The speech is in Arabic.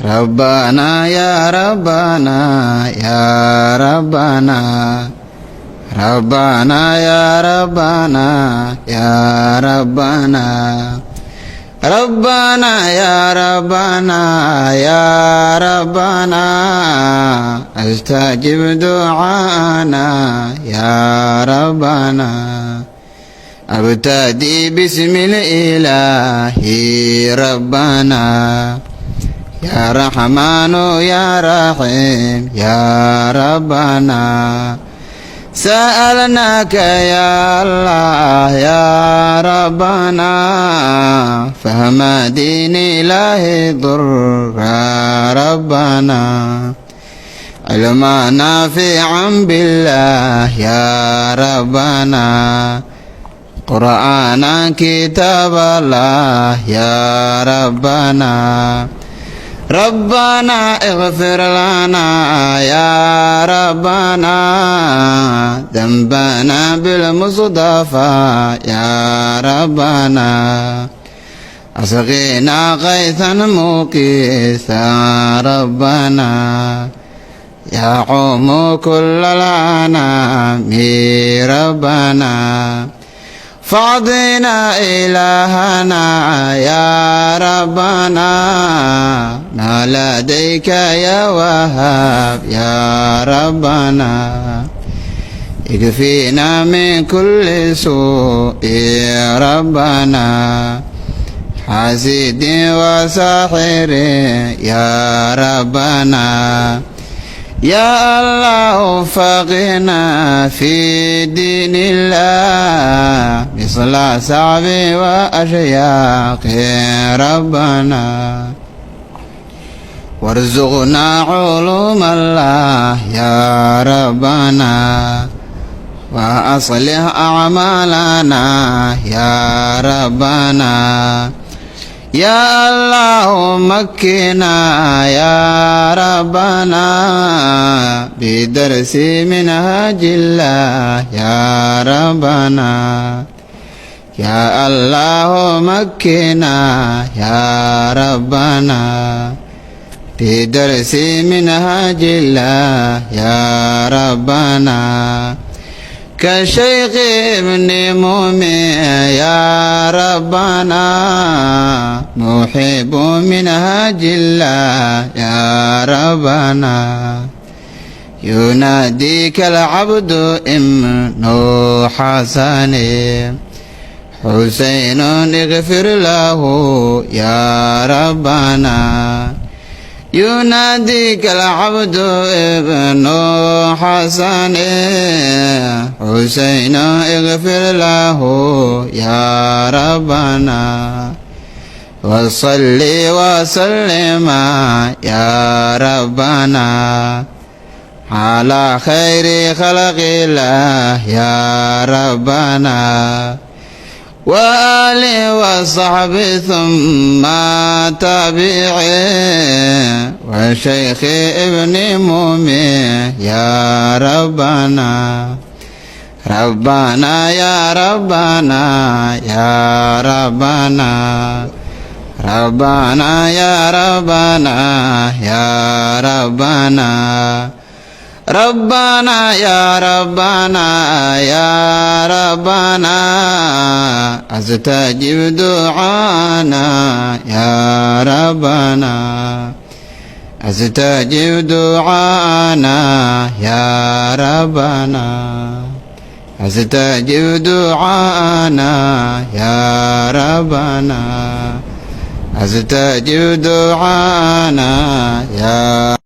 ربنا يا ربنا يا ربنا ربنا يا ربنا يا ربنا ربنا يا ربنا يا ربنا استجب دعانا يا ربنا أبتدي باسم الإله ربنا يا رحمن يا رحيم يا ربنا سألناك يا الله يا ربنا فهم دين الله ضر يا ربنا علما نافعا بالله يا ربنا قرآنا كتاب الله يا ربنا ربنا اغفر لنا يا ربنا ذنبنا بالمصطفى يا ربنا أسقينا غيثا مقيثا ربنا يعوم كل الأنام ربنا فاعطنا إلهنا يا ربنا ما لديك يا وهاب يا ربنا اكفينا من كل سوء يا ربنا حاسد وساحر يا ربنا يا الله فقنا في دين الله مثل صعب وأشياق ربنا وارزقنا علوم الله يا ربنا وأصلح أعمالنا يا ربنا يا الله مكنا يا ربنا بدرس منهج الله يا ربنا يا الله مكنا يا ربنا بدرس منهج الله يا ربنا كشيخ ابن مؤمن يا ربنا محب منهج الله يا ربنا يناديك العبد ابن حسن حسين اغفر له يا ربنا يناديك العبد ابن حسن حسين اغفر له يا ربنا وصل وسلم يا ربنا على خير خلق الله يا ربنا وآله وصحبه ثم تابعين وشيخ ابن مؤمن يا ربنا ربنا يا ربنا يا ربنا ربنا يا ربنا يا ربنا ربنا يا ربنا يا ربنا استجب دعانا يا ربنا استجب دعانا يا ربنا استجب دعانا يا ربنا استجب دعانا يا